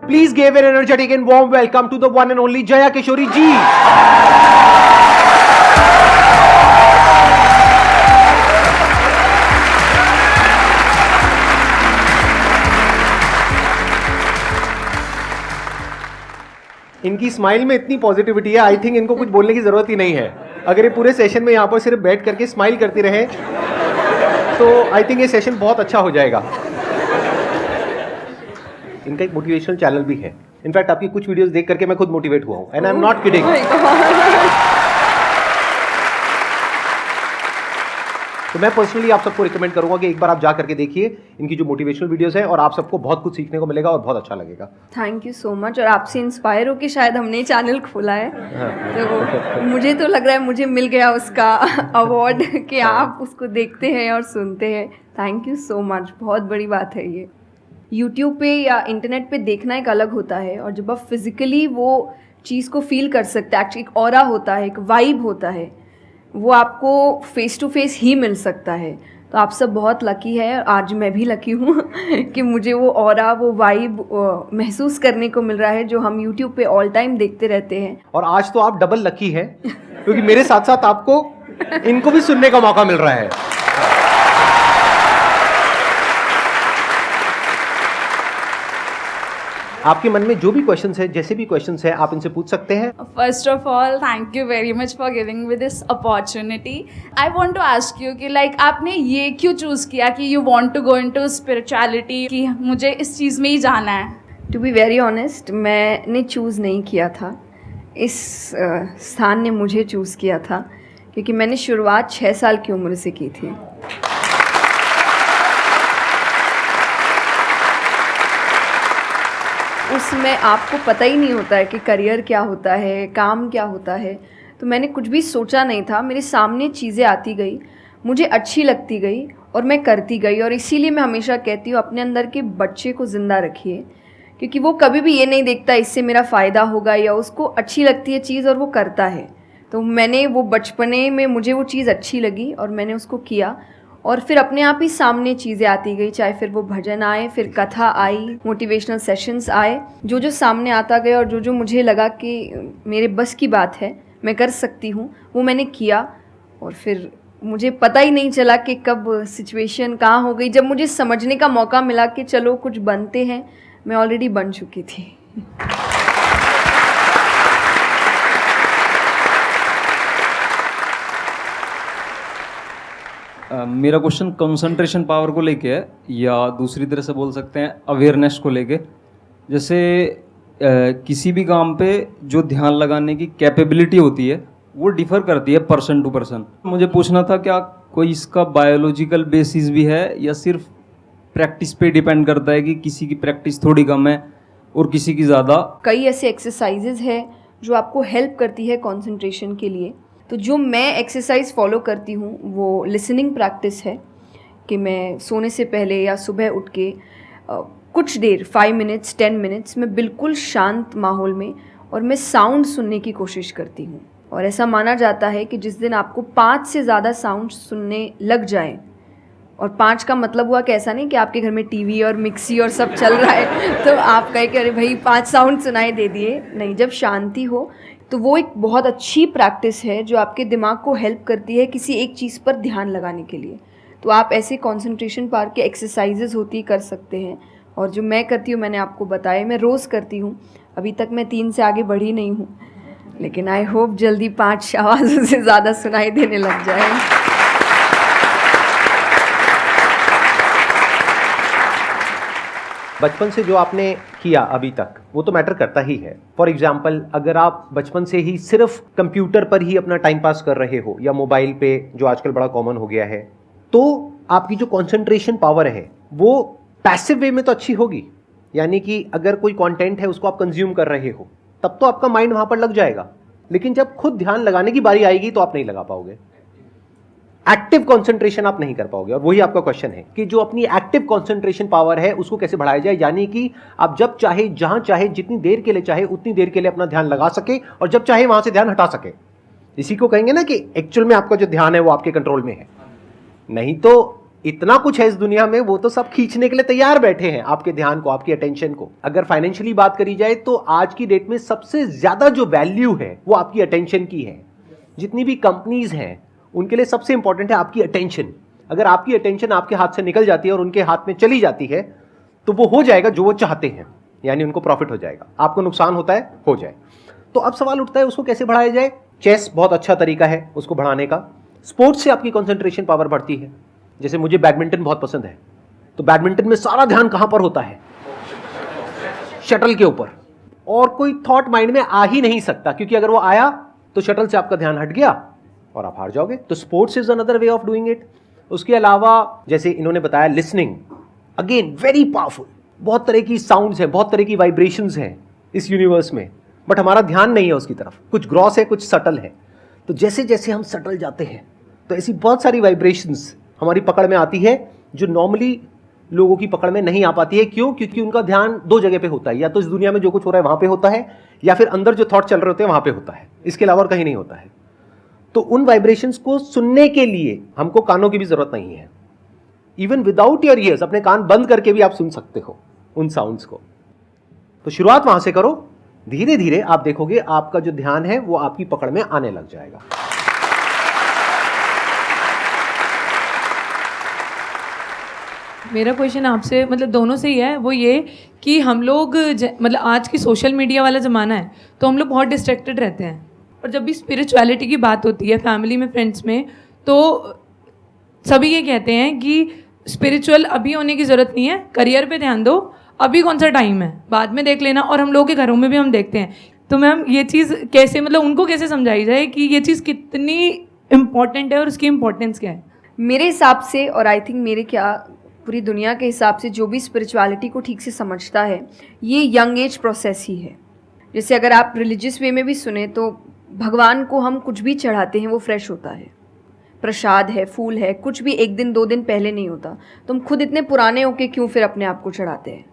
Please give an energetic and warm welcome to the one and only Jaya Kishori ji. इनकी smile में इतनी positivity है, I think इनको कुछ बोलने की जरूरत ही नहीं है। अगर ये पूरे सेशन में यहाँ पर सिर्फ बैठ करके स्माइल करती रहे तो आई थिंक ये सेशन बहुत अच्छा हो जाएगा। इनका एक मोटिवेशनल चैनल भी है। इनफैक्ट आपकी कुछ वीडियोस देख करके मैं खुद मोटिवेट हुआ हूँ, and I am not kidding. तो मैं पर्सनली आप सबको रिकमेंड करूंगा कि एक बार आप जा करके देखिए इनकी जो मोटिवेशनल वीडियोस हैं, और आप सबको बहुत कुछ सीखने को मिलेगा और बहुत अच्छा लगेगा। Thank you so much. और आपसे इंस्पायर होकर शायद हमने चैनल खोला है। तो मुझे तो लग रहा है मुझे मिल गया उसका अवार्ड कि आप उसको देखते हैं और सुनते हैं। थैंक यू सो मच, बहुत बड़ी बात है ये। यूट्यूब पे या इंटरनेट पे देखना एक अलग होता है, और जब आप फिजिकली वो चीज़ को फील कर सकते हैं, एक्चुअली एक ऑरा होता है, एक वाइब होता है, वो आपको फेस टू फेस ही मिल सकता है। तो आप सब बहुत लकी है, आज मैं भी लकी हूँ कि मुझे वो ऑरा, वो वाइब महसूस करने को मिल रहा है जो हम यूट्यूब पे ऑल टाइम देखते रहते हैं। और आज तो आप डबल लकी हैं क्योंकि मेरे साथ साथ आपको इनको भी सुनने का मौका मिल रहा है। आपके मन में जो भी क्वेश्चंस है, जैसे भी क्वेश्चंस है, आप इनसे पूछ सकते हैं। First of all, thank you very much for giving me this opportunity. I want to ask you कि like आपने ये क्यों चूज़ किया कि you want to go into spirituality, कि मुझे इस चीज़ में ही जाना है? टू बी वेरी ऑनेस्ट, मैंने चूज़ नहीं किया था, इस स्थान ने मुझे चूज़ किया था, क्योंकि मैंने शुरुआत 6 साल की उम्र से की थी। उसमें आपको पता ही नहीं होता है कि करियर क्या होता है, काम क्या होता है। तो मैंने कुछ भी सोचा नहीं था, मेरे सामने चीज़ें आती गई, मुझे अच्छी लगती गई और मैं करती गई। और इसीलिए मैं हमेशा कहती हूँ अपने अंदर के बच्चे को ज़िंदा रखिए, क्योंकि वो कभी भी ये नहीं देखता इससे मेरा फ़ायदा होगा, या उसको अच्छी लगती है चीज़ और वो करता है। तो मैंने वो बचपने में मुझे वो चीज़ अच्छी लगी और मैंने उसको किया, और फिर अपने आप ही सामने चीज़ें आती गई, चाहे फिर वो भजन आए, फिर कथा आई, मोटिवेशनल सेशंस आए, जो जो सामने आता गया और जो जो मुझे लगा कि मेरे बस की बात है, मैं कर सकती हूँ, वो मैंने किया। और फिर मुझे पता ही नहीं चला कि कब सिचुएशन कहाँ हो गई। जब मुझे समझने का मौका मिला कि चलो कुछ बनते हैं, मैं ऑलरेडी बन चुकी थी। मेरा क्वेश्चन कंसंट्रेशन पावर को लेके है, या दूसरी तरह से बोल सकते हैं अवेयरनेस को लेके। जैसे किसी भी काम पे जो ध्यान लगाने की कैपेबिलिटी होती है वो डिफ़र करती है पर्सन टू पर्सन। मुझे पूछना था क्या कोई इसका बायोलॉजिकल बेसिस भी है, या सिर्फ प्रैक्टिस पे डिपेंड करता है कि किसी की प्रैक्टिस थोड़ी कम है और किसी की ज़्यादा? कई ऐसे एक्सरसाइजेज है जो आपको हेल्प करती है कंसंट्रेशन के लिए। तो जो मैं एक्सरसाइज फॉलो करती हूँ वो लिसनिंग प्रैक्टिस है, कि मैं सोने से पहले या सुबह उठ के कुछ देर 5 मिनट्स 10 मिनट्स मैं बिल्कुल शांत माहौल में और मैं साउंड सुनने की कोशिश करती हूँ। और ऐसा माना जाता है कि जिस दिन आपको 5 से ज़्यादा साउंड सुनने लग जाए, और 5 का मतलब हुआ कि ऐसा नहीं कि आपके घर में टीवी और मिक्सी और सब चल रहा है तो आप कहे कि अरे भाई 5 साउंड सुनाई दे दिए, नहीं। जब शांति हो तो वो एक बहुत अच्छी प्रैक्टिस है जो आपके दिमाग को हेल्प करती है किसी एक चीज़ पर ध्यान लगाने के लिए। तो आप ऐसे कंसंट्रेशन पावर के एक्सरसाइजेज होती कर सकते हैं, और जो मैं करती हूँ मैंने आपको बताया, मैं रोज़ करती हूँ। अभी तक मैं 3 से आगे बढ़ी नहीं हूँ, लेकिन आई होप जल्दी 5 आवाज़ों से ज़्यादा सुनाई देने लग जाए। बचपन से जो आपने किया अभी तक वो तो मैटर करता ही है। फॉर एग्जाम्पल, अगर आप बचपन से ही सिर्फ कंप्यूटर पर ही अपना टाइम पास कर रहे हो या मोबाइल पे, जो आजकल बड़ा कॉमन हो गया है, तो आपकी जो कंसंट्रेशन पावर है वो पैसिव वे में तो अच्छी होगी। यानी कि अगर कोई कंटेंट है उसको आप कंज्यूम कर रहे हो तब तो आपका माइंड वहां पर लग जाएगा, लेकिन जब खुद ध्यान लगाने की बारी आएगी तो आप नहीं लगा पाओगे। एक्टिव कंसंट्रेशन आप नहीं कर पाओगे। और वही आपका क्वेश्चन है कि जो अपनी एक्टिव कंसंट्रेशन पावर है उसको कैसे बढ़ाया जाए, यानी कि आप जब चाहे, जहां चाहे, जितनी देर के लिए चाहे उतनी देर के लिए अपना ध्यान लगा सके, और जब चाहे वहां से ध्यान हटा सके। इसी को कहेंगे ना कि एक्चुअल में आपका जो ध्यान है वो आपके कंट्रोल में है। नहीं तो इतना कुछ है इस दुनिया में, वो तो सब खींचने के लिए तैयार बैठे हैं आपके ध्यान को, आपकी अटेंशन को। अगर फाइनेंशियली बात करी जाए तो आज की डेट में सबसे ज्यादा जो वैल्यू है वो आपकी अटेंशन की है। जितनी भी कंपनीज हैं उनके लिए सबसे इंपॉर्टेंट है आपकी अटेंशन। अगर आपकी अटेंशन आपके हाथ से निकल जाती है और उनके हाथ में चली जाती है तो वो हो जाएगा जो वो चाहते हैं, यानी उनको प्रॉफिट हो जाएगा, आपको नुकसान होता है हो जाए। तो अब सवाल उठता है उसको कैसे बढ़ाया जाए। चेस बहुत अच्छा तरीका है उसको बढ़ाने का। स्पोर्ट्स से आपकी कंसंट्रेशन पावर बढ़ती है। जैसे मुझे बैडमिंटन बहुत पसंद है, तो बैडमिंटन में सारा ध्यान कहां पर होता है? शटल के ऊपर, और कोई थॉट माइंड में आ ही नहीं सकता, क्योंकि अगर वो आया तो शटल से आपका ध्यान हट गया और आप हार जाओगे। तो sports is another way of doing it. उसके अलावा जैसे इन्होंने बताया लिसनिंग, अगेन वेरी पावरफुल। बहुत तरह की साउंड्स हैं, बहुत तरह की वाइब्रेशंस हैं इस यूनिवर्स में, बट हमारा ध्यान नहीं है उसकी तरफ। कुछ ग्रॉस है, कुछ सटल है। तो जैसे जैसे हम सटल जाते हैं तो ऐसी बहुत सारी वाइब्रेशंस हमारी पकड़ में आती है जो नॉर्मली लोगों की पकड़ में नहीं आ पाती है। क्यों? क्योंकि उनका ध्यान दो जगह पे होता है, या तो इस दुनिया में जो कुछ हो रहा है वहां पे होता है, या फिर अंदर जो थॉट चल रहे होते हैं वहां पे होता है। इसके अलावा और कहीं नहीं होता है। तो उन वाइब्रेशंस को सुनने के लिए हमको कानों की भी जरूरत नहीं है। इवन विदाउट योर ईयर्स, अपने कान बंद करके भी आप सुन सकते हो उन साउंड्स को। तो शुरुआत वहां से करो, धीरे धीरे आप देखोगे आपका जो ध्यान है वो आपकी पकड़ में आने लग जाएगा। मेरा क्वेश्चन आपसे मतलब दोनों से ही है, वो ये कि हम लोग मतलब आज की सोशल मीडिया वाला ज़माना है तो हम लोग बहुत डिस्ट्रैक्टेड रहते हैं, और जब भी स्पिरिचुअलिटी की बात होती है फैमिली में, फ्रेंड्स में, तो सभी ये कहते हैं कि स्पिरिचुअल अभी होने की ज़रूरत नहीं है, करियर पे ध्यान दो, अभी कौन सा टाइम है, बाद में देख लेना। और हम लोगों के घरों में भी हम देखते हैं। तो मैम ये चीज़ कैसे, मतलब उनको कैसे समझाई जाए कि ये चीज़ कितनी इम्पॉर्टेंट है और उसकी इम्पोर्टेंस क्या है? मेरे हिसाब से, और आई थिंक मेरे क्या पूरी दुनिया के हिसाब से, जो भी स्पिरिचुअलिटी को ठीक से समझता है ये यंग एज प्रोसेस ही है। जैसे अगर आप रिलीजियस वे में भी सुने तो भगवान को हम कुछ भी चढ़ाते हैं वो फ्रेश होता है। प्रसाद है, फूल है, कुछ भी एक दिन दो दिन पहले नहीं होता। तो हम खुद इतने पुराने होके क्यों फिर अपने आप को चढ़ाते हैं?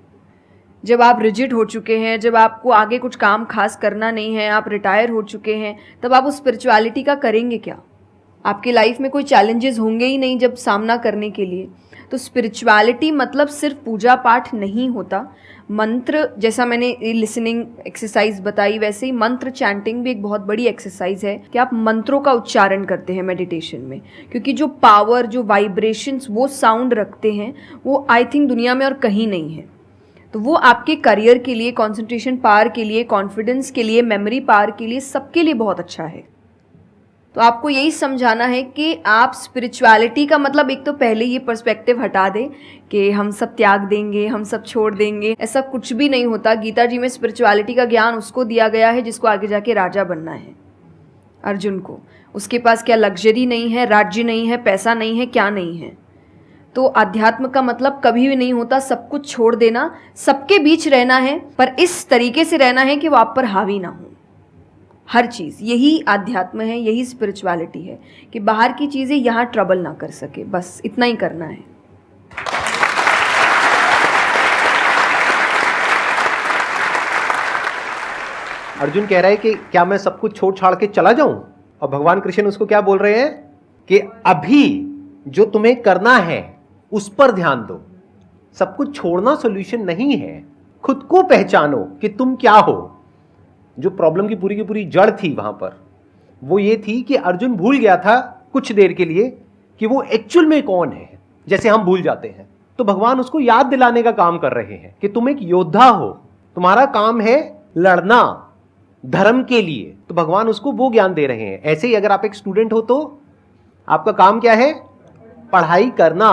जब आप रिजिड हो चुके हैं, जब आपको आगे कुछ काम खास करना नहीं है, आप रिटायर हो चुके हैं, तब आप उस स्पिरिचुअलिटी का करेंगे क्या? आपकी लाइफ में कोई चैलेंजेस होंगे ही नहीं जब सामना करने के लिए। तो स्पिरिचुअलिटी मतलब सिर्फ पूजा पाठ नहीं होता। मंत्र, जैसा मैंने लिसनिंग एक्सरसाइज बताई, वैसे ही मंत्र चैंटिंग भी एक बहुत बड़ी एक्सरसाइज है कि आप मंत्रों का उच्चारण करते हैं मेडिटेशन में, क्योंकि जो पावर, जो वाइब्रेशंस वो साउंड रखते हैं वो आई थिंक दुनिया में और कहीं नहीं है। तो वो आपके करियर के लिए, कंसंट्रेशन पावर के लिए, कॉन्फिडेंस के लिए, मेमोरी पावर के लिए, सबके लिए बहुत अच्छा है। तो आपको यही समझाना है कि आप स्पिरिचुअलिटी का मतलब, एक तो पहले ये पर्सपेक्टिव हटा दें कि हम सब त्याग देंगे, हम सब छोड़ देंगे। ऐसा कुछ भी नहीं होता। गीता जी में स्पिरिचुअलिटी का ज्ञान उसको दिया गया है जिसको आगे जाके राजा बनना है। अर्जुन को, उसके पास क्या लग्जरी नहीं है, राज्य नहीं है, पैसा नहीं है, क्या नहीं है। तो अध्यात्म का मतलब कभी भी नहीं होता सब कुछ छोड़ देना, सबके बीच रहना है, पर इस तरीके से रहना है कि वो आप पर हावी ना हो हर चीज़। यही आध्यात्म है, यही स्पिरिचुअलिटी है कि बाहर की चीज़ें यहाँ ट्रबल ना कर सके, बस इतना ही करना है। अर्जुन कह रहा है कि क्या मैं सब कुछ छोड़ छाड़ के चला जाऊं? और भगवान कृष्ण उसको क्या बोल रहे हैं कि अभी जो तुम्हें करना है उस पर ध्यान दो। सब कुछ छोड़ना सॉल्यूशन नहीं है। खुद को पहचानो कि तुम क्या हो। जो प्रॉब्लम की पूरी जड़ थी वहां पर वो ये थी कि अर्जुन भूल गया था कुछ देर के लिए कि वो एक्चुअल में कौन है, जैसे हम भूल जाते हैं। तो भगवान उसको याद दिलाने का काम कर रहे हैं कि तुम एक योद्धा हो, तुम्हारा काम है लड़ना धर्म के लिए। तो भगवान उसको वो ज्ञान दे रहे हैं। ऐसे ही अगर आप एक स्टूडेंट हो तो आपका काम क्या है? पढ़ाई करना।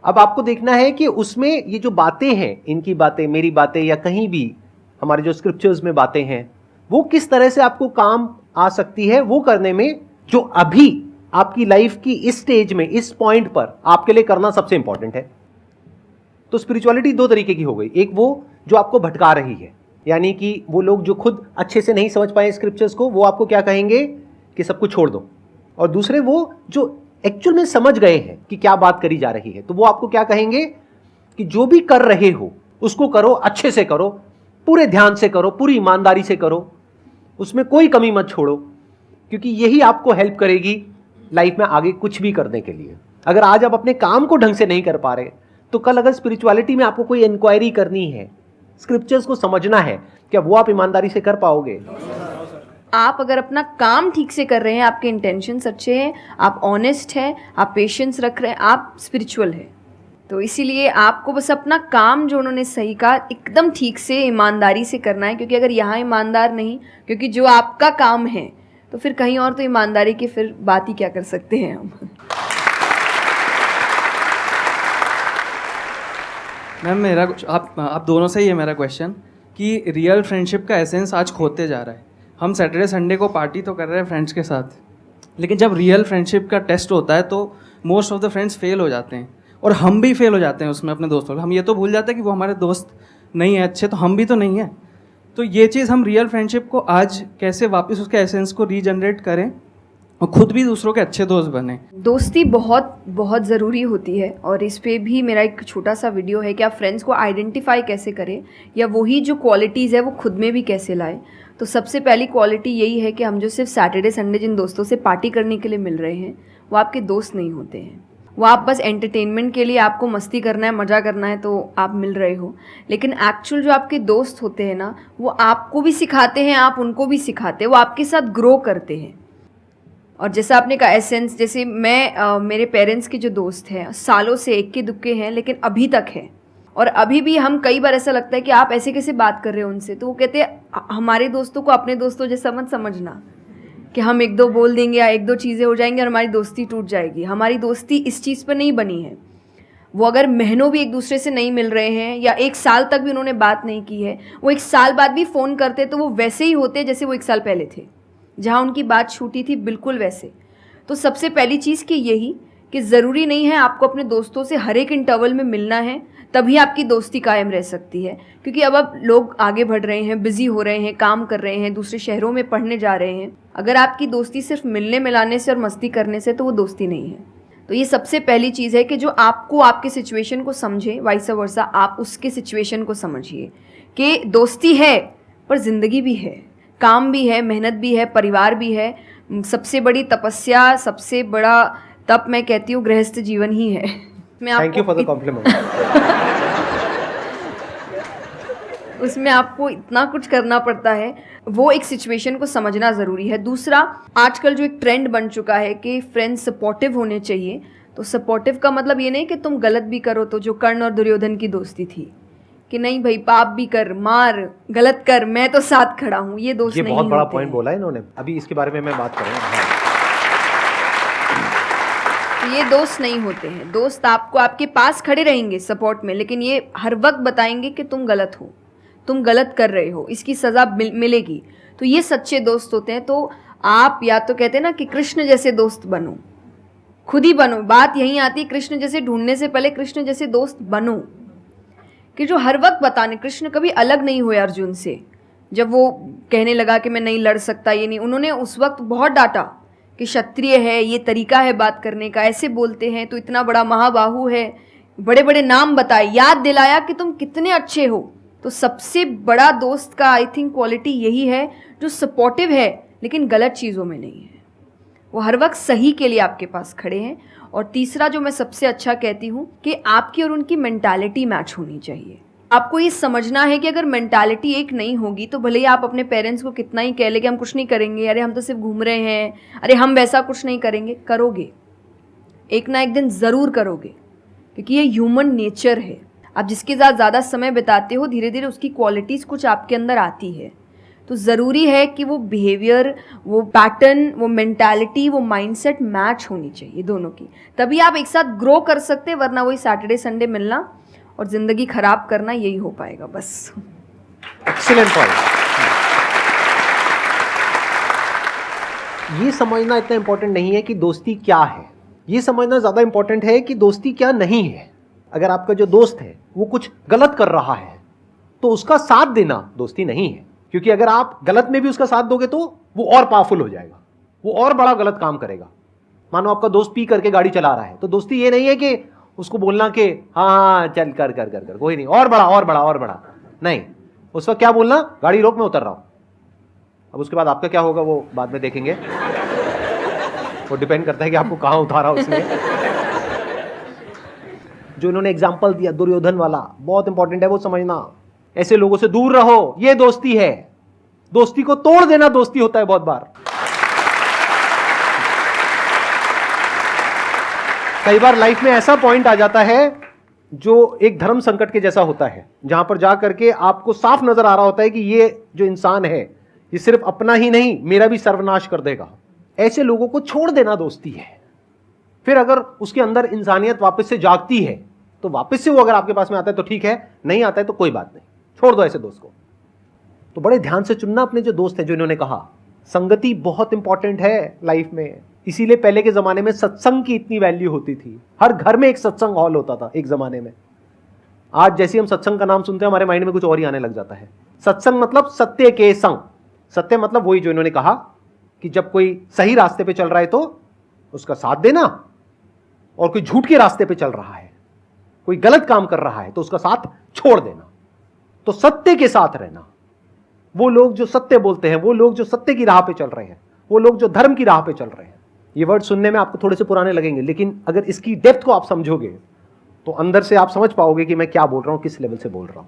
अब आपको देखना है कि उसमें ये जो बातें हैं, इनकी बातें, मेरी बातें, या कहीं भी हमारे जो स्क्रिप्चर्स में बातें हैं, वो किस तरह से आपको काम आ सकती है वो करने में, जो अभी आपकी लाइफ की इस स्टेज में, इस पॉइंट पर आपके लिए करना सबसे इंपॉर्टेंट है। तो स्पिरिचुअलिटी दो तरीके की हो गई। एक वो जो आपको भटका रही है, यानी कि वो लोग जो खुद अच्छे से नहीं समझ पाए स्क्रिप्चर्स को, वो आपको क्या कहेंगे कि सब कुछ छोड़ दो। और दूसरे वो जो एक्चुअल में समझ गए हैं कि क्या बात करी जा रही है, तो वो आपको क्या कहेंगे कि जो भी कर रहे हो उसको करो, अच्छे से करो, पूरे ध्यान से करो, पूरी ईमानदारी से करो, उसमें कोई कमी मत छोड़ो, क्योंकि यही आपको हेल्प करेगी लाइफ में आगे कुछ भी करने के लिए। अगर आज आप अपने काम को ढंग से नहीं कर पा रहे, तो कल अगर स्पिरिचुअलिटी में आपको कोई इंक्वायरी करनी है, स्क्रिप्चर्स को समझना है, क्या वो आप ईमानदारी से कर पाओगे? आप अगर अपना काम ठीक से कर रहे हैं, आपके इंटेंशंस अच्छे हैं, आप ऑनेस्ट हैं, आप पेशेंस रख रहे हैं, आप स्पिरिचुअल हैं। तो इसीलिए आपको बस अपना काम, जो उन्होंने सही कहा, एकदम ठीक से ईमानदारी से करना है। क्योंकि अगर यहाँ ईमानदार नहीं, क्योंकि जो आपका काम है, तो फिर कहीं और तो ईमानदारी की फिर बात ही क्या कर सकते हैं हम। मैम मेरा आप दोनों से ही है मेरा क्वेश्चन कि रियल फ्रेंडशिप का एसेंस आज खोते जा रहा है। हम सैटरडे संडे को पार्टी तो कर रहे हैं फ्रेंड्स के साथ, लेकिन जब रियल फ्रेंडशिप का टेस्ट होता है तो most of the friends fail हो जाते हैं, और हम भी फेल हो जाते हैं उसमें अपने दोस्तों को। हम ये तो भूल जाते हैं कि वो हमारे दोस्त नहीं है अच्छे, तो हम भी तो नहीं हैं। तो ये चीज़ हम रियल फ्रेंडशिप को आज कैसे वापस उसके एसेंस को रीजनरेट करें और खुद भी दूसरों के अच्छे दोस्त बने। दोस्ती बहुत बहुत ज़रूरी होती है, और इस पे भी मेरा एक छोटा सा वीडियो है कि आप फ्रेंड्स को आइडेंटिफाई कैसे करें, या वही जो क्वालिटीज़ है वो खुद में भी कैसे लाएं। तो सबसे पहली क्वालिटी यही है कि हम जो सिर्फ सैटरडे संडे जिन दोस्तों से पार्टी करने के लिए मिल रहे हैं, वो आपके दोस्त नहीं होते हैं। वो आप बस एंटरटेनमेंट के लिए, आपको मस्ती करना है, मज़ा करना है, तो आप मिल रहे हो। लेकिन एक्चुअल जो आपके दोस्त होते हैं ना, वो आपको भी सिखाते हैं, आप उनको भी सिखाते हैं, वो आपके साथ ग्रो करते हैं। और जैसा आपने कहा एसेंस, जैसे मैं मेरे पेरेंट्स के जो दोस्त हैं, सालों से इक्के दुक्के हैं, लेकिन अभी तक हैं। और अभी भी हम कई बार ऐसा लगता है कि आप ऐसे कैसे बात कर रहे हो उनसे, तो वो कहते हैं हमारे दोस्तों को अपने दोस्तों जैसा मत समझना कि हम एक दो बोल देंगे या एक दो चीज़ें हो जाएंगी और हमारी दोस्ती टूट जाएगी। हमारी दोस्ती इस चीज़ पर नहीं बनी है। वो अगर महीनों भी एक दूसरे से नहीं मिल रहे हैं, या एक साल तक भी उन्होंने बात नहीं की है, वो एक साल बाद भी फ़ोन करते तो वो वैसे ही होते जैसे वो एक साल पहले थे, जहाँ उनकी बात छूटी थी, बिल्कुल वैसे। तो सबसे पहली चीज़ कि यही कि ज़रूरी नहीं है आपको अपने दोस्तों से हर एक इंटरवल में मिलना है, तभी आपकी दोस्ती कायम रह सकती है। क्योंकि अब लोग आगे बढ़ रहे हैं, बिज़ी हो रहे हैं, काम कर रहे हैं, दूसरे शहरों में पढ़ने जा रहे हैं। अगर आपकी दोस्ती सिर्फ मिलने मिलाने से और मस्ती करने से, तो वो दोस्ती नहीं है। तो ये सबसे पहली चीज़ है कि जो आपको आपके सिचुएशन को समझे, वाइस वर्सा आप उसके सिचुएशन को समझिए कि दोस्ती है पर ज़िंदगी भी है, काम भी है, मेहनत भी है, परिवार भी है। सबसे बड़ी तपस्या, सबसे बड़ा तप मैं कहती हूँ गृहस्थ जीवन ही है। Thank you for the compliment. उसमें आपको इतना कुछ करना पड़ता है, वो एक सिचुएशन को समझना ज़रूरी है। दूसरा, आजकल जो एक ट्रेंड बन चुका है कि फ्रेंड्स सपोर्टिव होने चाहिए, तो सपोर्टिव का मतलब ये नहीं कि तुम गलत भी करो, तो जो कर्ण और दुर्योधन की दोस्ती थी कि नहीं भाई पाप भी कर, मार, गलत कर, मैं तो साथ खड़ा हूँ, ये दोस्त नहीं होते। ये बहुत बड़ा पॉइंट बोला है इन्होंने, अभी इसके बारे में मैं बात करूँगा। ये दोस्त नहीं होते हैं। दोस्त आपको आपके पास खड़े रहेंगे सपोर्ट में, लेकिन ये हर वक्त बताएंगे कि तुम गलत हो, तुम गलत कर रहे हो, इसकी सज़ा मिलेगी। तो ये सच्चे दोस्त होते हैं। तो आप या तो कहते हैं ना कि कृष्ण जैसे दोस्त बनो, खुद ही बनो। बात यहीं आती है, कृष्ण जैसे ढूंढने से पहले कृष्ण जैसे दोस्त बनो, कि जो हर वक्त बताने। कृष्ण कभी अलग नहीं हुए अर्जुन से। जब वो कहने लगा कि मैं नहीं लड़ सकता, ये नहीं, उन्होंने उस वक्त बहुत डांटा कि क्षत्रिय है, ये तरीका है बात करने का, ऐसे बोलते हैं, तो इतना बड़ा महाबाहु है, बड़े बड़े नाम बताए, याद दिलाया कि तुम कितने अच्छे हो। तो सबसे बड़ा दोस्त का आई थिंक क्वालिटी यही है, जो सपोर्टिव है लेकिन गलत चीज़ों में नहीं है, वो हर वक्त सही के लिए आपके पास खड़े हैं। और तीसरा जो मैं सबसे अच्छा कहती हूँ कि आपकी और उनकी मेंटालिटी मैच होनी चाहिए। आपको ये समझना है कि अगर मेंटालिटी एक नहीं होगी, तो भले ही आप अपने पेरेंट्स को कितना ही कह ले कि हम कुछ नहीं करेंगे, अरे हम तो सिर्फ घूम रहे हैं, अरे हम वैसा कुछ नहीं करेंगे, करोगे, एक ना एक दिन ज़रूर करोगे, क्योंकि ये ह्यूमन नेचर है। आप जिसके साथ ज़्यादा समय बिताते हो, धीरे धीरे उसकी क्वालिटीज़ कुछ आपके अंदर आती है। तो ज़रूरी है कि वो बिहेवियर, वो पैटर्न, वो मेंटालिटी, वो माइंडसेट मैच होनी चाहिए दोनों की, तभी आप एक साथ ग्रो कर सकते हैं। वरना वही सैटरडे संडे मिलना और ज़िंदगी ख़राब करना, यही हो पाएगा बस। Excellent point. ये समझना इतना इंपॉर्टेंट नहीं है कि दोस्ती क्या है, ये समझना ज़्यादा इंपॉर्टेंट है कि दोस्ती क्या नहीं है। अगर आपका जो दोस्त है वो कुछ गलत कर रहा है, तो उसका साथ देना दोस्ती नहीं है। क्योंकि अगर आप गलत में भी उसका साथ दोगे तो वो और पावरफुल हो जाएगा, वो और बड़ा गलत काम करेगा। मानो आपका दोस्त पी करके गाड़ी चला रहा है, तो दोस्ती ये नहीं है कि उसको बोलना कि हाँ चल कर कर कर कर कोई नहीं, और बड़ा और बड़ा और बड़ा नहीं। उस वक्त क्या बोलना, गाड़ी रोक, मैं उतर रहा हूं। अब उसके बाद आपका क्या होगा वो बाद में देखेंगे, वो डिपेंड करता है कि आपको कहाँ उतारा उसने। जो इन्होंने एग्जाम्पल दिया दुर्योधन वाला, बहुत इंपॉर्टेंट है वो समझना। ऐसे लोगों से दूर रहो, ये दोस्ती है। दोस्ती को तोड़ देना दोस्ती होता है बहुत बार। कई बार लाइफ में ऐसा पॉइंट आ जाता है जो एक धर्म संकट के जैसा होता है, जहां पर जा करके आपको साफ नजर आ रहा होता है कि ये जो इंसान है ये सिर्फ अपना ही नहीं मेरा भी सर्वनाश कर देगा। ऐसे लोगों को छोड़ देना दोस्ती है। फिर अगर उसके अंदर इंसानियत वापस से जागती है तो वापस से वो अगर आपके पास में आता है तो ठीक है, नहीं आता है तो कोई बात नहीं, छोड़ दो ऐसे दोस्त को। तो बड़े ध्यान से चुनना अपने जो दोस्त हैं। जो इन्होंने कहा संगति बहुत इंपॉर्टेंट है लाइफ में, इसीलिए पहले के जमाने में सत्संग की इतनी वैल्यू होती थी। हर घर में एक सत्संग हॉल होता था एक जमाने में। आज जैसे हम सत्संग का नाम सुनते हैं हमारे माइंड में कुछ और ही आने लग जाता है। सत्संग मतलब सत्य के संग। सत्य मतलब वही जो इन्होंने कहा कि जब कोई सही रास्ते पे चल रहा है तो उसका साथ देना, और कोई झूठ के रास्ते पे चल रहा है, कोई गलत काम कर रहा है तो उसका साथ छोड़ देना। तो सत्य के साथ रहना। वो लोग जो सत्य बोलते हैं, वो लोग जो सत्य की राह पे चल रहे हैं, वो लोग जो धर्म की राह पे चल रहे हैं। ये वर्ड सुनने में आपको थोड़े से पुराने लगेंगे, लेकिन अगर इसकी डेप्थ को आप समझोगे तो अंदर से आप समझ पाओगे कि मैं क्या बोल रहा हूं, किस लेवल से बोल रहा हूं।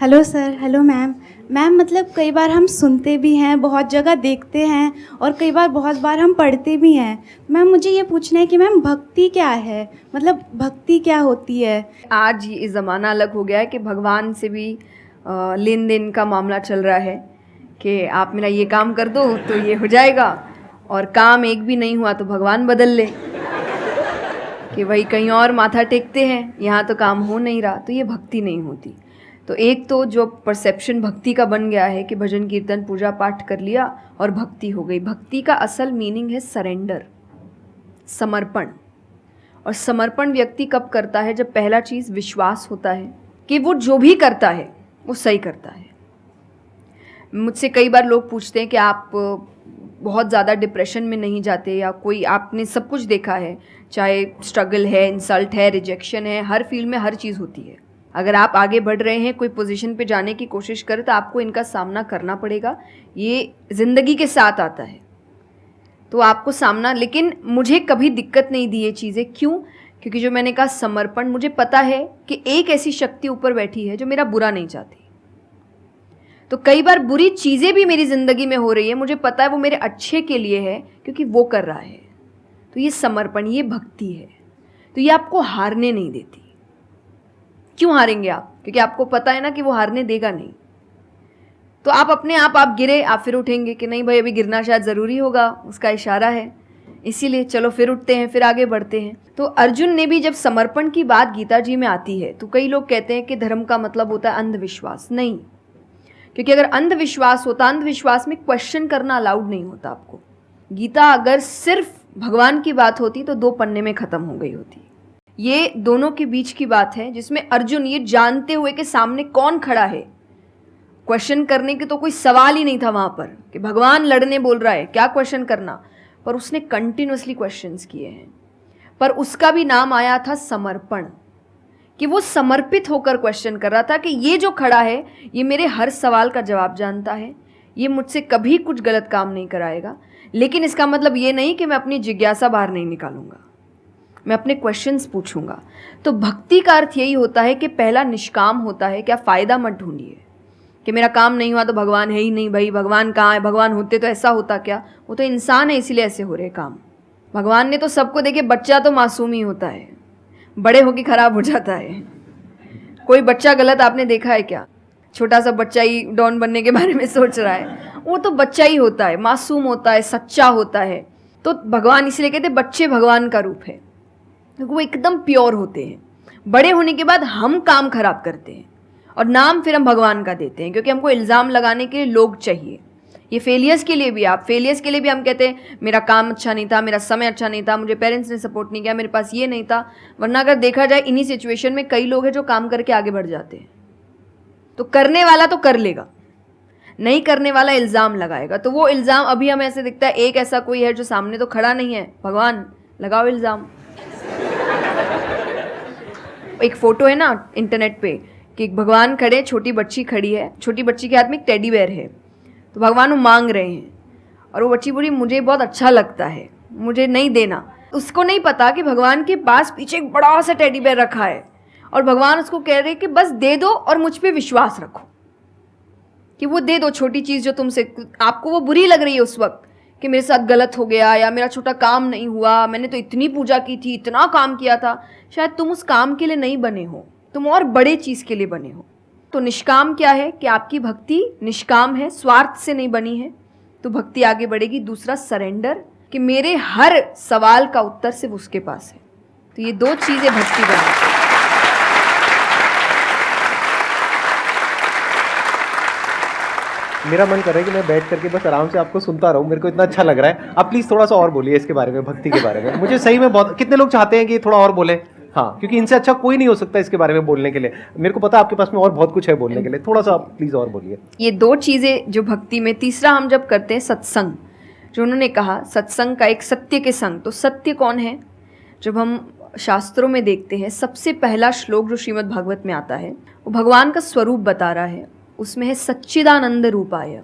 Hello sir, hello ma'am. Ma'am मतलब कई बार हम सुनते भी हैं, बहुत जगह देखते हैं, और कई बार बहुत बार हम पढ़ते भी हैं। मैम मुझे ये पूछना है कि मैम भक्ति क्या है, मतलब भक्ति क्या होती है? आज ये ज़माना अलग हो गया है कि भगवान से भी लेन देन का मामला चल रहा है कि आप मेरा ये काम कर दो तो ये हो जाएगा, और काम एक भी नहीं हुआ तो भगवान बदल ले, कि भाई कहीं और माथा टेकते हैं, यहाँ तो काम हो नहीं रहा। तो ये भक्ति नहीं होती। तो एक तो जो परसेप्शन भक्ति का बन गया है कि भजन कीर्तन पूजा पाठ कर लिया और भक्ति हो गई। भक्ति का असल मीनिंग है सरेंडर, समर्पण। और समर्पण व्यक्ति कब करता है? जब पहला चीज़ विश्वास होता है कि वो जो भी करता है वो सही करता है। मुझसे कई बार लोग पूछते हैं कि आप बहुत ज़्यादा डिप्रेशन में नहीं जाते, या कोई आपने सब कुछ देखा है, चाहे स्ट्रगल है, इंसल्ट है, रिजेक्शन है, हर फील्ड में हर चीज़ होती है। अगर आप आगे बढ़ रहे हैं, कोई पोजीशन पे जाने की कोशिश करें तो आपको इनका सामना करना पड़ेगा। ये ज़िंदगी के साथ आता है तो आपको सामना, लेकिन मुझे कभी दिक्कत नहीं दी ये चीज़ें। क्यों? क्योंकि जो मैंने कहा समर्पण, मुझे पता है कि एक ऐसी शक्ति ऊपर बैठी है जो मेरा बुरा नहीं चाहती। तो कई बार बुरी चीज़ें भी मेरी ज़िंदगी में हो रही है, मुझे पता है वो मेरे अच्छे के लिए है क्योंकि वो कर रहा है। तो ये समर्पण, ये भक्ति है। तो ये आपको हारने नहीं देती। क्यों हारेंगे आप? क्योंकि आपको पता है ना कि वो हारने देगा नहीं। तो आप अपने आप गिरे, आप फिर उठेंगे कि नहीं भाई अभी गिरना शायद ज़रूरी होगा, उसका इशारा है, इसीलिए चलो फिर उठते हैं, फिर आगे बढ़ते हैं। तो अर्जुन ने भी, जब समर्पण की बात गीता जी में आती है तो कई लोग कहते हैं कि धर्म का मतलब होता है अंधविश्वास। नहीं, क्योंकि अगर अंधविश्वास होता, अंधविश्वास में क्वेश्चन करना अलाउड नहीं होता आपको। गीता अगर सिर्फ भगवान की बात होती तो 2 पन्ने में ख़त्म हो गई होती। ये दोनों के बीच की बात है जिसमें अर्जुन ये जानते हुए कि सामने कौन खड़ा है, क्वेश्चन करने की तो कोई सवाल ही नहीं था वहाँ पर कि भगवान लड़ने बोल रहा है, क्या क्वेश्चन करना, पर उसने कंटिन्यूसली क्वेश्चंस किए हैं। पर उसका भी नाम आया था समर्पण, कि वो समर्पित होकर क्वेश्चन कर रहा था कि ये जो खड़ा है ये मेरे हर सवाल का जवाब जानता है, ये मुझसे कभी कुछ गलत काम नहीं कराएगा। लेकिन इसका मतलब ये नहीं कि मैं अपनी जिज्ञासा बाहर नहीं निकालूंगा, मैं अपने क्वेश्चंस पूछूंगा। तो भक्ति का अर्थ यही होता है कि पहला निष्काम होता है। क्या फ़ायदा मत ढूंढिए कि मेरा काम नहीं हुआ तो भगवान है ही नहीं। भाई भगवान कहाँ है? भगवान होते तो ऐसा होता क्या? वो तो इंसान है इसीलिए ऐसे हो रहे काम। भगवान ने तो सबको देखे, बच्चा तो मासूम ही होता है, बड़े होके ख़राब हो जाता है। कोई बच्चा गलत आपने देखा है क्या? छोटा सा बच्चा ही डॉन बनने के बारे में सोच रहा है, वो तो बच्चा ही होता है, मासूम होता है, सच्चा होता है। तो भगवान इसलिए कहते हैं बच्चे भगवान का रूप है, क्योंकि वो एकदम प्योर होते हैं। बड़े होने के बाद हम काम खराब करते हैं और नाम फिर हम भगवान का देते हैं, क्योंकि हमको इल्ज़ाम लगाने के लिए लोग चाहिए। ये फेलियर्स के लिए भी, आप फेलियर्स के लिए भी हम कहते हैं मेरा काम अच्छा नहीं था, मेरा समय अच्छा नहीं था, मुझे पेरेंट्स ने सपोर्ट नहीं किया, मेरे पास ये नहीं था। वरना अगर देखा जाए इन्हीं सिचुएशन में कई लोग हैं जो काम करके आगे बढ़ जाते हैं। तो करने वाला तो कर लेगा, नहीं करने वाला इल्ज़ाम लगाएगा। तो वो इल्ज़ाम अभी हमें ऐसे दिखता है एक ऐसा कोई है जो सामने तो खड़ा नहीं है, भगवान लगाओ इल्ज़ाम। एक फ़ोटो है ना इंटरनेट पे कि एक भगवान खड़े, छोटी बच्ची खड़ी है, छोटी बच्ची के हाथ में एक टेडी बेयर है, तो भगवान वो मांग रहे हैं और वो बच्ची बोली मुझे बहुत अच्छा लगता है, मुझे नहीं देना। उसको नहीं पता कि भगवान के पास पीछे एक बड़ा सा टेडी बेयर रखा है और भगवान उसको कह रहे कि बस दे दो और मुझ पे विश्वास रखो कि वो दे दो छोटी चीज़ जो तुमसे आपको वो बुरी लग रही है उस वक्त कि मेरे साथ गलत हो गया या मेरा छोटा काम नहीं हुआ, मैंने तो इतनी पूजा की थी, इतना काम किया था, शायद तुम उस काम के लिए नहीं बने हो, तुम और बड़े चीज़ के लिए बने हो। तो निष्काम क्या है कि आपकी भक्ति निष्काम है, स्वार्थ से नहीं बनी है, तो भक्ति आगे बढ़ेगी। दूसरा सरेंडर, कि मेरे हर सवाल का उत्तर सिर्फ उसके पास है। तो ये दो चीज़ें भक्ति बनाती हैं। मेरा मन कर रहा है कि मैं बैठ करके बस आराम से आपको सुनता रहूं, मेरे को इतना अच्छा लग रहा है। आप प्लीज़ थोड़ा सा और बोलिए इसके बारे में, भक्ति के बारे में। मुझे सही में बहुत, कितने लोग चाहते हैं कि थोड़ा और बोले? हाँ, क्योंकि इनसे अच्छा कोई नहीं हो सकता इसके बारे में बोलने के लिए। मेरे को पता है आपके पास में और बहुत कुछ है बोलने के लिए, थोड़ा सा आप प्लीज़ और बोलिए। ये दो चीज़ें जो भक्ति में। तीसरा हम जब करते हैं सत्संग, जो उन्होंने कहा सत्संग का एक सत्य के संग, तो सत्य कौन है? जब हम शास्त्रों में देखते हैं सबसे पहला श्लोक जो श्रीमद् भागवत में आता है वो भगवान का स्वरूप बता रहा है, उसमें है सच्चिदानंद रूपाय।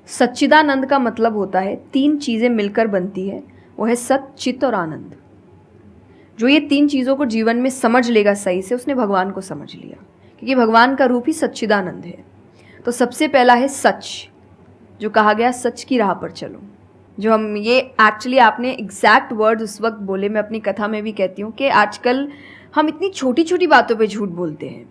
सच्चिदानंद का मतलब होता है तीन चीज़ें मिलकर बनती है, वो है सत, चित और आनंद। जो ये तीन चीज़ों को जीवन में समझ लेगा सही से, उसने भगवान को समझ लिया, क्योंकि भगवान का रूप ही सच्चिदानंद है। तो सबसे पहला है सच, जो कहा गया सच की राह पर चलो। जो हम ये एक्चुअली आपने एग्जैक्ट वर्ड उस वक्त बोले, मैं अपनी कथा में भी कहती हूँ कि आजकल हम इतनी छोटी छोटी बातों पे झूठ बोलते हैं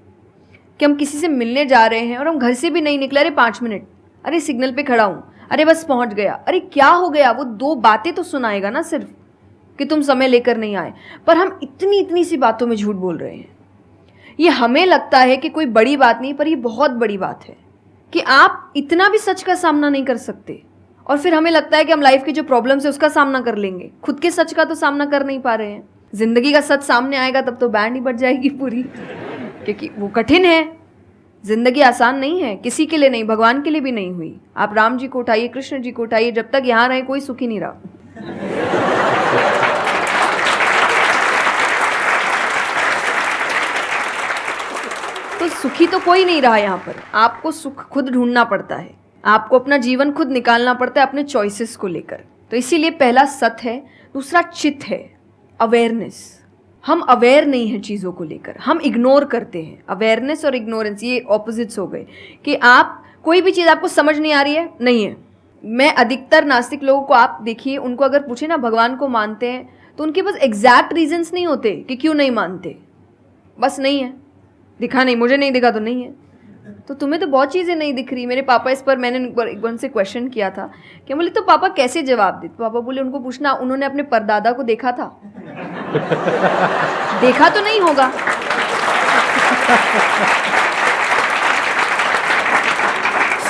कि हम किसी से मिलने जा रहे हैं और हम घर से भी नहीं निकले, अरे 5 मिनट, अरे सिग्नल पे खड़ा हूँ, अरे बस पहुँच गया, अरे क्या हो गया, वो 2 बातें तो सुनाएगा ना सिर्फ कि तुम समय लेकर नहीं आए, पर हम इतनी इतनी सी बातों में झूठ बोल रहे हैं। ये हमें लगता है कि कोई बड़ी बात नहीं, पर ये बहुत बड़ी बात है कि आप इतना भी सच का सामना नहीं कर सकते, और फिर हमें लगता है कि हम लाइफ की जो प्रॉब्लम्स है उसका सामना कर लेंगे, खुद के सच का तो सामना कर नहीं पा रहे हैं। जिंदगी का सच सामने आएगा तब तो बैंड ही बज जाएगी पूरी, क्योंकि वो कठिन है। जिंदगी आसान नहीं है, किसी के लिए नहीं, भगवान के लिए भी नहीं हुई। आप राम जी को उठाइए, कृष्ण जी को उठाइए, जब तक यहाँ रहे कोई सुखी नहीं रहा। तो सुखी तो कोई नहीं रहा यहाँ पर। आपको सुख खुद ढूंढना पड़ता है, आपको अपना जीवन खुद निकालना पड़ता है अपने चॉइसेस को लेकर। तो इसीलिए पहला सत है। दूसरा चित है, अवेयरनेस। हम अवेयर नहीं हैं चीज़ों को लेकर, हम इग्नोर करते हैं। अवेयरनेस और इग्नोरेंस ये ऑपोजिट्स हो गए कि आप कोई भी चीज़ आपको समझ नहीं आ रही है, नहीं है। मैं अधिकतर नास्तिक लोगों को आप देखिए, उनको अगर पूछे ना भगवान को मानते हैं, तो उनके पास एग्जैक्ट रीजंस नहीं होते कि क्यों नहीं मानते, बस नहीं है, दिखा नहीं, मुझे नहीं दिखा तो नहीं है। तो तुम्हें तो बहुत चीज़ें नहीं दिख रही। मेरे पापा इस पर मैंने एक बार से क्वेश्चन किया था कि बोले तो पापा कैसे जवाब दे? तो पापा बोले उनको पूछना उन्होंने अपने परदादा को देखा था। देखा तो नहीं होगा।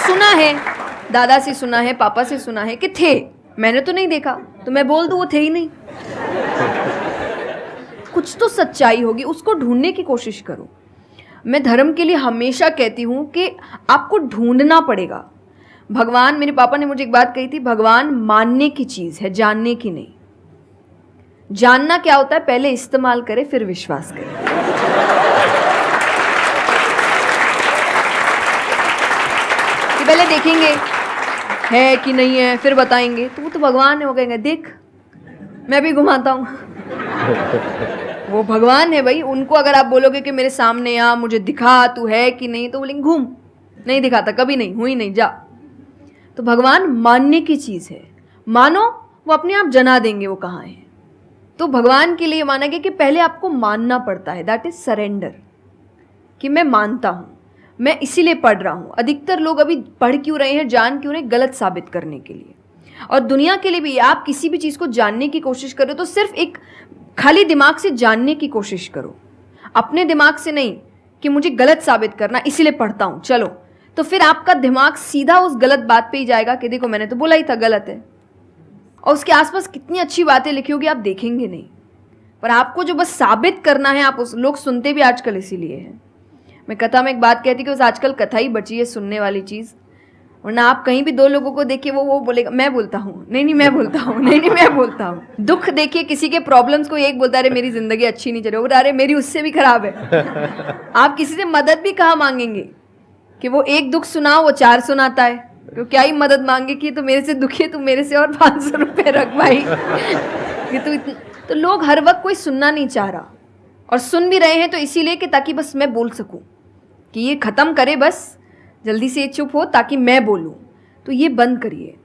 सुना है, दादा से सुना है, पापा से सुना है कि थे, मैंने तो नहीं देखा, तो मैं बोल दूं वो थे ही नहीं। कुछ तो सच्चाई होगी, उसको ढूंढने की कोशिश करो। मैं धर्म के लिए हमेशा कहती हूँ कि आपको ढूंढना पड़ेगा। भगवान, मेरे पापा ने मुझे एक बात कही थी, भगवान मानने की चीज़ है, जानने की नहीं। जानना क्या होता है? पहले इस्तेमाल करें फिर विश्वास करें। कि पहले देखेंगे है कि नहीं है, फिर बताएंगे, तो वो तो भगवान है, वो कहेंगे देख मैं भी घुमाता हूँ। वो भगवान है भाई। उनको अगर आप बोलोगे कि मेरे सामने आ, मुझे दिखा तू है कि नहीं, तो बोलेंगे घूम, नहीं दिखाता, कभी नहीं हुई, नहीं जा। तो भगवान मानने की चीज़ है, मानो वो अपने आप जना देंगे वो कहाँ है। तो भगवान के लिए माना गया कि पहले आपको मानना पड़ता है, दैट इज सरेंडर, कि मैं मानता हूँ, मैं इसीलिए पढ़ रहा हूँ। अधिकतर लोग अभी पढ़ क्यों रहे हैं, जान क्यों रहे हैं? गलत साबित करने के लिए। और दुनिया के लिए भी, आप किसी भी चीज़ को जानने की कोशिश करो तो सिर्फ एक खाली दिमाग से जानने की कोशिश करो, अपने दिमाग से नहीं कि मुझे गलत साबित करना इसीलिए पढ़ता हूँ चलो। तो फिर आपका दिमाग सीधा उस गलत बात पे ही जाएगा कि देखो मैंने तो बोला ही था गलत है, और उसके आसपास कितनी अच्छी बातें लिखी होगी आप देखेंगे नहीं। पर आपको जो बस साबित करना है, आप उस लोग सुनते भी आजकल इसीलिए हैं। मैं कथा में एक बात कहती कि बस आजकल कथा ही बची है सुनने वाली चीज़, वरना आप कहीं भी 2 लोगों को देखिए वो बोलेगा मैं बोलता हूँ, नहीं मैं बोलता हूँ, नहीं मैं बोलता हूँ। दुख देखिए किसी के, प्रॉब्लम्स को एक बोलता है अरे मेरी ज़िंदगी अच्छी नहीं चल रही, अरे मेरी उससे भी खराब है। आप किसी से मदद भी कहाँ मांगेंगे कि वो एक दुख सुनाओ वो 4 सुनाता है, तो क्या ही मदद मांगे कि तो मेरे से दुखी है, तू मेरे से और 500 रुपये रख भाई। ये तो तो लोग हर वक्त कोई सुनना नहीं चाह रहा, और सुन भी रहे हैं तो इसीलिए कि ताकि बस मैं बोल सकूं, कि ये ख़त्म करे बस, जल्दी से ये चुप हो ताकि मैं बोलूं। तो ये बंद करिए।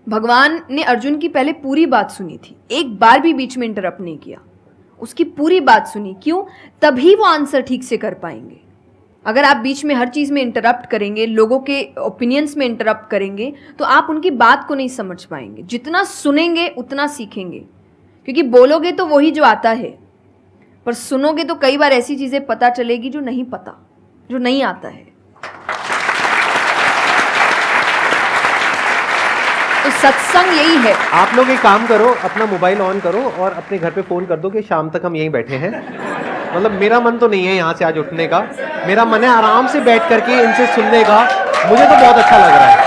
भगवान ने अर्जुन की पहले पूरी बात सुनी थी, एक बार भी बीच में इंटरप्ट नहीं किया, उसकी पूरी बात सुनी। क्यों? तभी वो आंसर ठीक से कर पाएंगे। अगर आप बीच में हर चीज़ में इंटरप्ट करेंगे, लोगों के ओपिनियंस में इंटरप्ट करेंगे, तो आप उनकी बात को नहीं समझ पाएंगे। जितना सुनेंगे उतना सीखेंगे, क्योंकि बोलोगे तो वही जो आता है, पर सुनोगे तो कई बार ऐसी चीज़ें पता चलेगी जो नहीं पता, जो नहीं आता है। तो सत्संग यही है। आप लोग एक काम करो, अपना मोबाइल ऑन करो और अपने घर पे फोन कर दो कि शाम तक हम यहीं बैठे हैं। मतलब मेरा मन तो नहीं है यहाँ से आज उठने का, मेरा मन है आराम से बैठ करके इनसे सुनने का। मुझे तो बहुत अच्छा लग रहा है,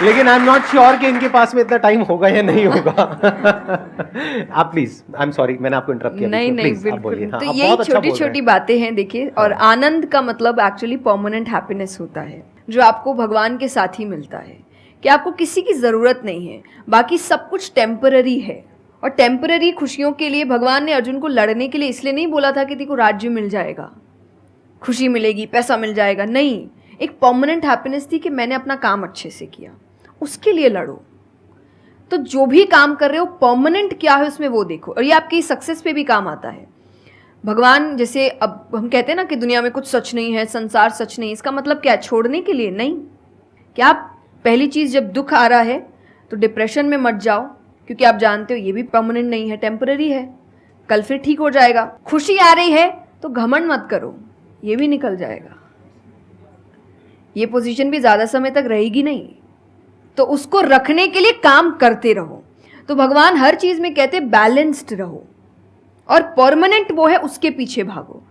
लेकिन आई एम नॉट श्योर कि इनके पास में इतना टाइम होगा या नहीं होगा। आप प्लीज, आई एम सॉरी, मैंने आपको इंटरप्ट किया। नहीं नहीं, बिल्कुल। तो यही छोटी छोटी बातें हैं, देखिए। और आनंद का मतलब एक्चुअली परमानेंट हैप्पीनेस होता है, जो आपको भगवान के साथ ही मिलता है, कि आपको किसी की ज़रूरत नहीं है, बाकी सब कुछ टेम्पररी है। और टेम्पररी खुशियों के लिए भगवान ने अर्जुन को लड़ने के लिए इसलिए नहीं बोला था कि तेको राज्य मिल जाएगा, खुशी मिलेगी, पैसा मिल जाएगा। नहीं, एक परमानेंट हैप्पीनेस थी कि मैंने अपना काम अच्छे से किया, उसके लिए लड़ो। तो जो भी काम कर रहे हो परमानेंट क्या है उसमें वो देखो, और ये आपकी सक्सेस पे भी काम आता है। भगवान, जैसे अब हम कहते हैं ना कि दुनिया में कुछ सच नहीं है, संसार सच नहीं, इसका मतलब क्या? छोड़ने के लिए नहीं। क्या आप पहली चीज़, जब दुख आ रहा है तो डिप्रेशन में मत जाओ, क्योंकि आप जानते हो ये भी परमानेंट नहीं है, टेम्पररी है, कल फिर ठीक हो जाएगा। खुशी आ रही है तो घमंड मत करो, ये भी निकल जाएगा, ये पोजीशन भी ज़्यादा समय तक रहेगी नहीं। तो उसको रखने के लिए काम करते रहो। तो भगवान हर चीज़ में कहते बैलेंस्ड रहो, और परमानेंट वो है उसके पीछे भागो।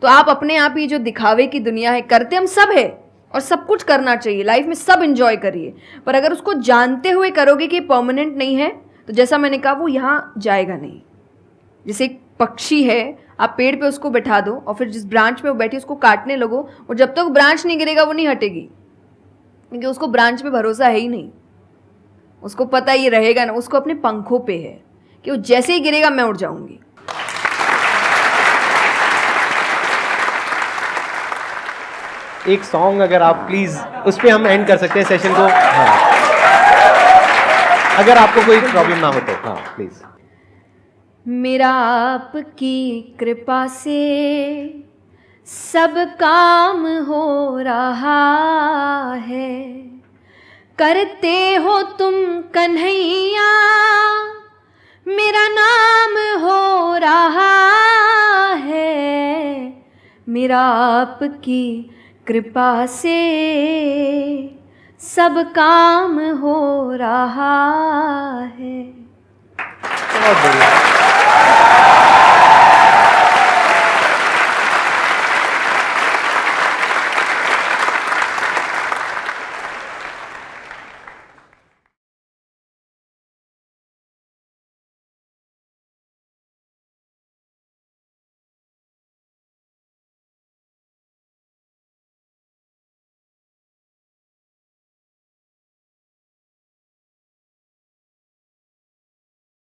तो आप अपने आप ही जो दिखावे की दुनिया है, करते हम सब है और सब कुछ करना चाहिए लाइफ में, सब एंजॉय करिए, पर अगर उसको जानते हुए करोगे कि परमानेंट नहीं है, तो जैसा मैंने कहा वो यहाँ जाएगा नहीं। जैसे एक पक्षी है, आप पेड़ पे उसको बैठा दो और फिर जिस ब्रांच में वो बैठी उसको काटने लगो, और जब तक ब्रांच नहीं गिरेगा वो नहीं हटेगी, क्योंकि उसको ब्रांच पे भरोसा है ही नहीं। उसको पता ये रहेगा ना, उसको अपने पंखों पे है कि वो जैसे ही गिरेगा मैं उड़ जाऊंगी। एक सॉन्ग अगर आप प्लीज, उस पे हम एंड कर सकते हैं सेशन को। हाँ, अगर आपको कोई प्रॉब्लम ना हो तो। हाँ प्लीज। मेरा आपकी कृपा से सब काम हो रहा है, करते हो तुम कन्हैया, मेरा नाम हो रहा है। मेरा आपकी कृपा से सब काम हो रहा है। बहुत बढ़िया।